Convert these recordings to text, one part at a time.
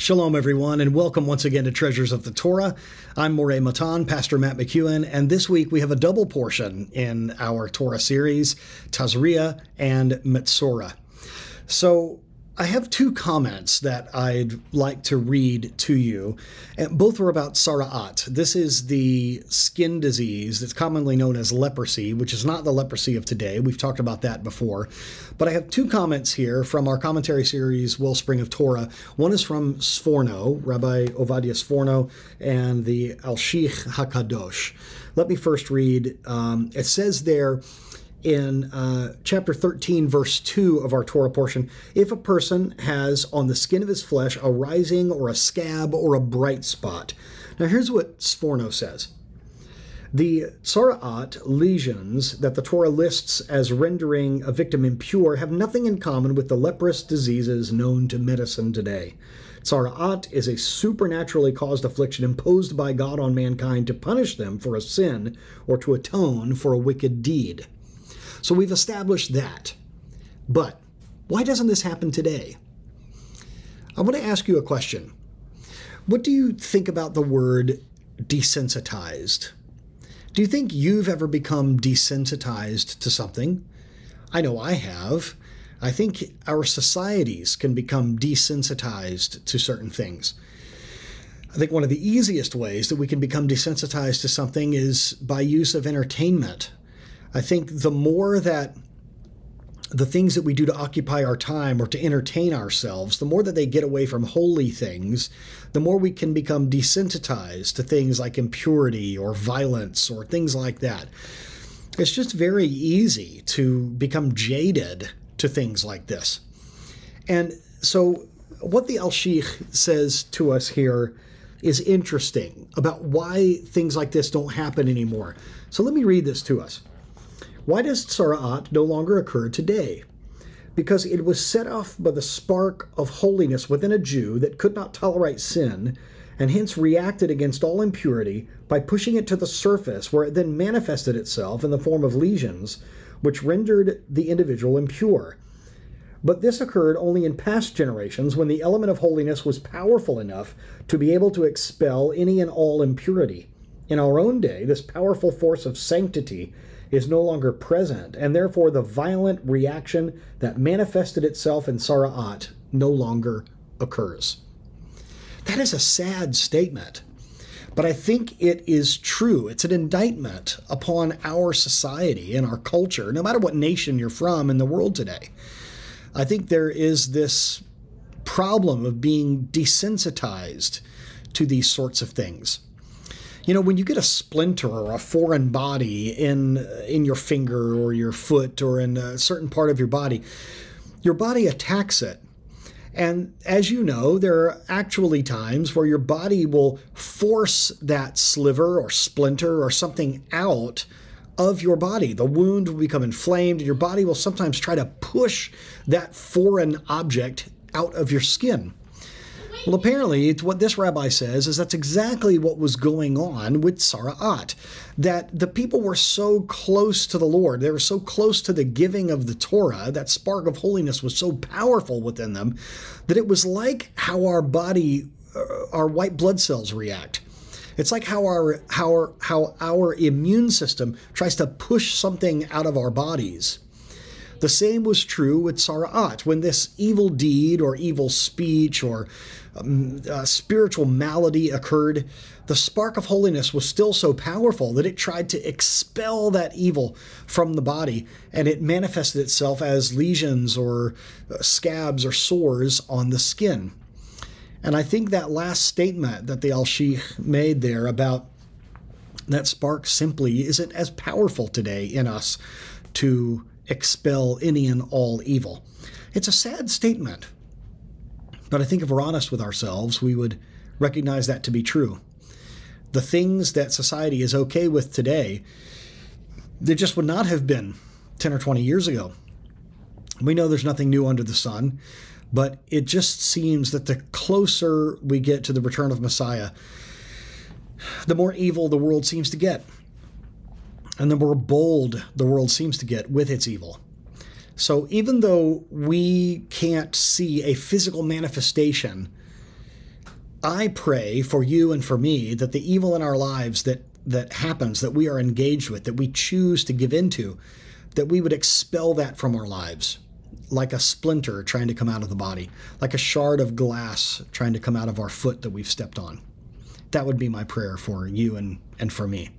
Shalom, everyone, and welcome once again to Treasures of the Torah. I'm Moreh Matan, Pastor Matt McKeown, and this week we have a double portion in our Torah series, Tazria and Metzora. So I have two comments that I'd like to read to you, and both are about tzara'at. This is the skin disease that's commonly known as leprosy, which is not the leprosy of today. We've talked about that before. But I have two comments here from our commentary series, Wellspring of Torah. One is from Sforno, Rabbi Ovadia Sforno, and the Al-Sheikh HaKadosh. Let me first read. It says there, in chapter 13, verse 2 of our Torah portion, if a person has on the skin of his flesh a rising or a scab or a bright spot. Now here's what Sforno says. The tzara'at, lesions, that the Torah lists as rendering a victim impure have nothing in common with the leprous diseases known to medicine today. Tzara'at is a supernaturally caused affliction imposed by God on mankind to punish them for a sin or to atone for a wicked deed. So we've established that. But why doesn't this happen today? I want to ask you a question. What do you think about the word desensitized? Do you think you've ever become desensitized to something? I know I have. I think our societies can become desensitized to certain things. I think one of the easiest ways that we can become desensitized to something is by use of entertainment. I think the more that the things that we do to occupy our time or to entertain ourselves, the more that they get away from holy things, the more we can become desensitized to things like impurity or violence or things like that. It's just very easy to become jaded to things like this. And so what the Al-Sheikh says to us here is interesting about why things like this don't happen anymore. So let me read this to us. Why does tzara'at no longer occur today? Because it was set off by the spark of holiness within a Jew that could not tolerate sin, and hence reacted against all impurity by pushing it to the surface, where it then manifested itself in the form of lesions, which rendered the individual impure. But this occurred only in past generations, when the element of holiness was powerful enough to be able to expel any and all impurity. In our own day, this powerful force of sanctity is no longer present, and therefore the violent reaction that manifested itself in tzara'at no longer occurs. That is a sad statement, but I think it is true. It's an indictment upon our society and our culture, no matter what nation you're from in the world today. I think there is this problem of being desensitized to these sorts of things. You know, when you get a splinter or a foreign body in your finger or your foot or in a certain part of your body attacks it. And as you know, there are actually times where your body will force that sliver or splinter or something out of your body. The wound will become inflamed, and your body will sometimes try to push that foreign object out of your skin. Well, apparently, what this rabbi says is that's exactly what was going on with tzara'at, that the people were so close to the Lord, they were so close to the giving of the Torah, that spark of holiness was so powerful within them, that it was like how our body, our white blood cells react. It's like how our immune system tries to push something out of our bodies. The same was true with tzara'at. When this evil deed or evil speech or spiritual malady occurred, the spark of holiness was still so powerful that it tried to expel that evil from the body, and it manifested itself as lesions or scabs or sores on the skin. And I think that last statement that the Al-Sheikh made there about that spark simply isn't as powerful today in us to expel any and all evil. It's a sad statement, but I think if we're honest with ourselves, we would recognize that to be true. The things that society is okay with today, they just would not have been 10 or 20 years ago. We know there's nothing new under the sun, but it just seems that the closer we get to the return of Messiah, the more evil the world seems to get, and the more bold the world seems to get with its evil. So even though we can't see a physical manifestation I pray for you and for me that the evil in our lives that happens, that we are engaged with, that we choose to give into, that we would expel that from our lives, like a splinter trying to come out of the body, like a shard of glass trying to come out of our foot that we've stepped on. That would be my prayer for you and for me.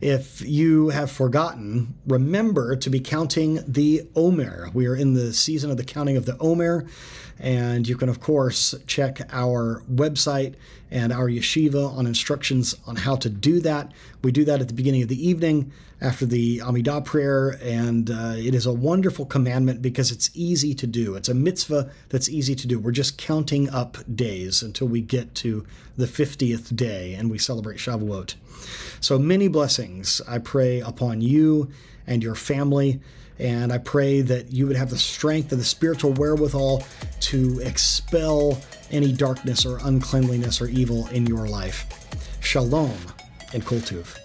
If you have forgotten, remember to be counting the Omer. We are in the season of the counting of the Omer, and you can, of course, check our website and our yeshiva on instructions on how to do that. We do that at the beginning of the evening after the Amidah prayer, and it is a wonderful commandment because it's easy to do. It's a mitzvah that's easy to do. We're just counting up days until we get to the 50th day, and we celebrate Shavuot. So many blessings I pray upon you and your family, and I pray that you would have the strength and the spiritual wherewithal to expel any darkness or uncleanliness or evil in your life. Shalom and Kol Tuv.